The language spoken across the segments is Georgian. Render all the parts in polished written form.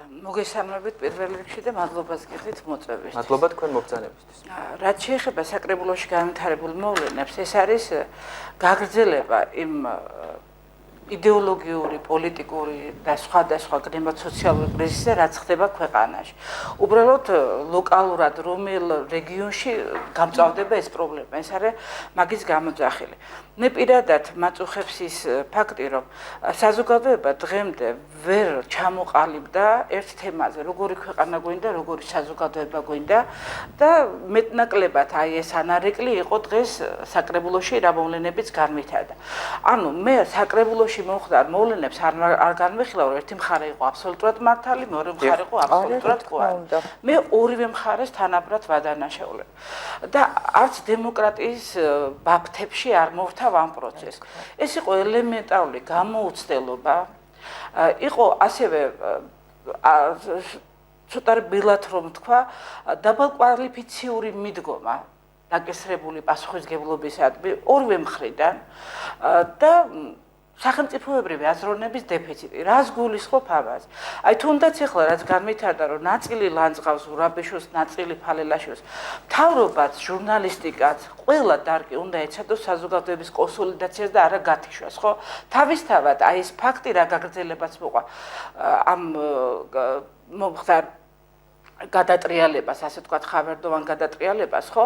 მოგესალმებით პირველ რიგში და მადლობას გიხდით მოწვევისთვის. მადლობა თქვენ მოგზაურობისთვის. რაც შეეხება საკრებულოში განვითარებულ მოვლენებს, ეს არის გაგრძელება იმ იდეოლოგიური, პოლიტიკური და სხვადასხვა კლიმატ-სოციალური კრიზისზე, რაც ხდება ქვეყანაში. უბრალოდ ლოკალურად რომელ რეგიონში გამწვავდება ეს პრობლემა, ეს არის მაგის გამოძახილი. მე პირადად მაწუხებს ის ფაქტი, რომ საზოგადოება დღემდე ვერ ჩამოყალიბდა ერთ თემაზე, როგორი ქვეყანა გვინდა, როგორი საზოგადოება გვინდა და მეტნაკლებად აი ეს ანარეკლი იყო დღეს საკრებულოში რა მოვლენებიც განვითარდა. ანუ მე საკრებულოში მოხდა მოვლენებს არ განვიხილავ, რომ ერთი მხარე იყო აბსოლუტურად მართალი, მეორე მხარე იყო აბსოლუტურად კვარი. მე ორივე მხარეს თანაბრად ვადანაშაულებ. და არც დემოკრატიის ბაფთებში არ მოვთავ ამ პროცესს. ეს იყო ელემენტარული გამოუცდელობა, იყო ასევე ცოტა რბილად რომ თქვა, დაბალკვალიფიციური მიდგომა დაკისრებული პასუხისმგებლობისადმი ორივე მხრიდან და სახელმწიფოებრივი აზროვნების დეფიციტი. რას გულისხმობ ამას? აი თუნდაც ახლა რაც განვითარდა, რომ ნაწილი ლანძღავს ურაბიშოს, ნაწილი ფალელაშოს, მთავრობაც, ჟურნალისტიკაც, ყველა დარგი უნდა ეცადოს საზოგადოების კონსოლიდაციას და არა გათიშვას, ხო? თავისთავად აი ეს ფაქტი რა გაგრძელებას მოყვა ამ მომხდარ გადატრიალებას, ასე ვთქვათ, ხავერდოვან გადატრიალებას, ხო?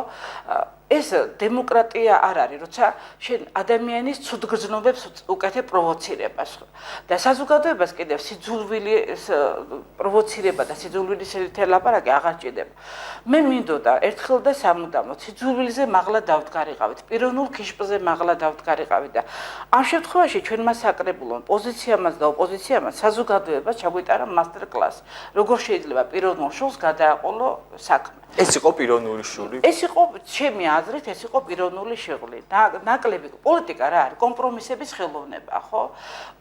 ეს დემოკრატია არ არის, როცა შენ ადამიანის ცუდგრძნობებს უკეთებ პროვოცირებას. და საზოგადოებას კიდევ სიძულვილის პროვოცირება და სიძულვილის ლაპარაკი აღარ ჭირდება. მე მინდოდა ერთხელ და სამუდამოდ სიძულვილზე მაღლა დავდგარიყავით, პიროვნულ ქიშპზე მაღლა დავდგარიყავით და ამ შემთხვევაში ჩვენმა საკრებულომ პოზიციამაც და ოპოზიციამაც საზოგადოებას ჩაგვიტარა მასტერ კლასი. როგორ შეიძლება პიროვნულ შოუს გადააყოლო საქმე. ეს იყო პიროვნული შური. ეს იყო ჩემი აზრით, ეს იყო პიროვნული შეღვლილი. ნაკლები პოლიტიკა რა არის? კომპრომისების ხელოვნება, ხო?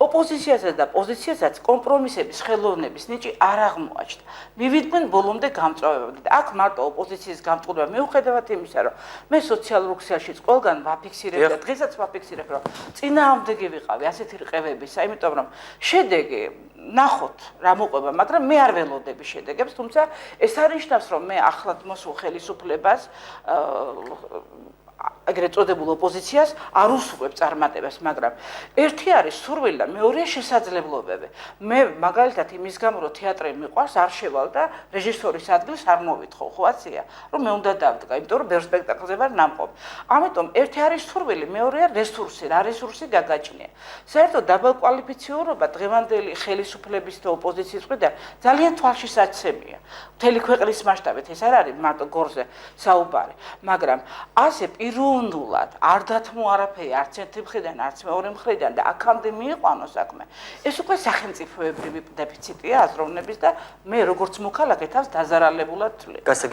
ოპოზიციასაც და პოზიციასაც კომპრომისების ხელოვნების ნიჭი არ აღმოაჩნდა. მივიდნენ ბოლომდე გამწვავებამდე. და აქ მარტო ოპოზიციის გამწყურება მიუხედავად იმისა, რომ მე სოციალურ ქსელშიც ყველგან ვაფიქსირებ და დღესაც ვაფიქსირებ, რომ წინააღმდეგი ვიყავი ასეთი რყევებისა, იმიტომ რომ შედეგი ნახოთ რა მოყვება, მაგრამ მე არ ველოდები შედეგებს, თუმცა ეს არ ნიშნავს, რომ მე ახლად მოსულ ხელისუფლებას ეგრეთ წოდებულ ოპოზიციას არ უსურვებ წარმატებას, მაგრამ ერთი არის სურვილი და მეორეა შესაძლებლობები. მე მაგალითად იმის გამო რომ თეატრი მიყვარს, არ შევალ და რეჟისორის ადგილს არ მოვითხოვ, ხო აცია, რომ მე უნდა დავდგა, იმიტომ რომ ბევრ სპექტაკლზე ვარ ნამყოფი. ამიტომ ერთი არის სურვილი, მეორეა რესურსი, რა რესურსი გაგაჩნია. საერთოდ დაბალკვალიფიციურობა დღევანდელი ხელისუფლების და ოპოზიციის მხრიდან ძალიან თვალშისაცემია. მთელი ქვეყნის მასშტაბით ეს არ არის მარტო გორზე საუბარი, მაგრამ ასე პიროვნულად არ დათმო არაფერი არც ერთი მხრიდან, არც მეორე მხრიდან და აქამდე მიიყვანო საქმე. ეს უკვე სახელმწიფოებრივი დეფიციტია აზროვნების და მე როგორც მოქალაქე თავს დაზარალებულად ვთვლი. გასაგებია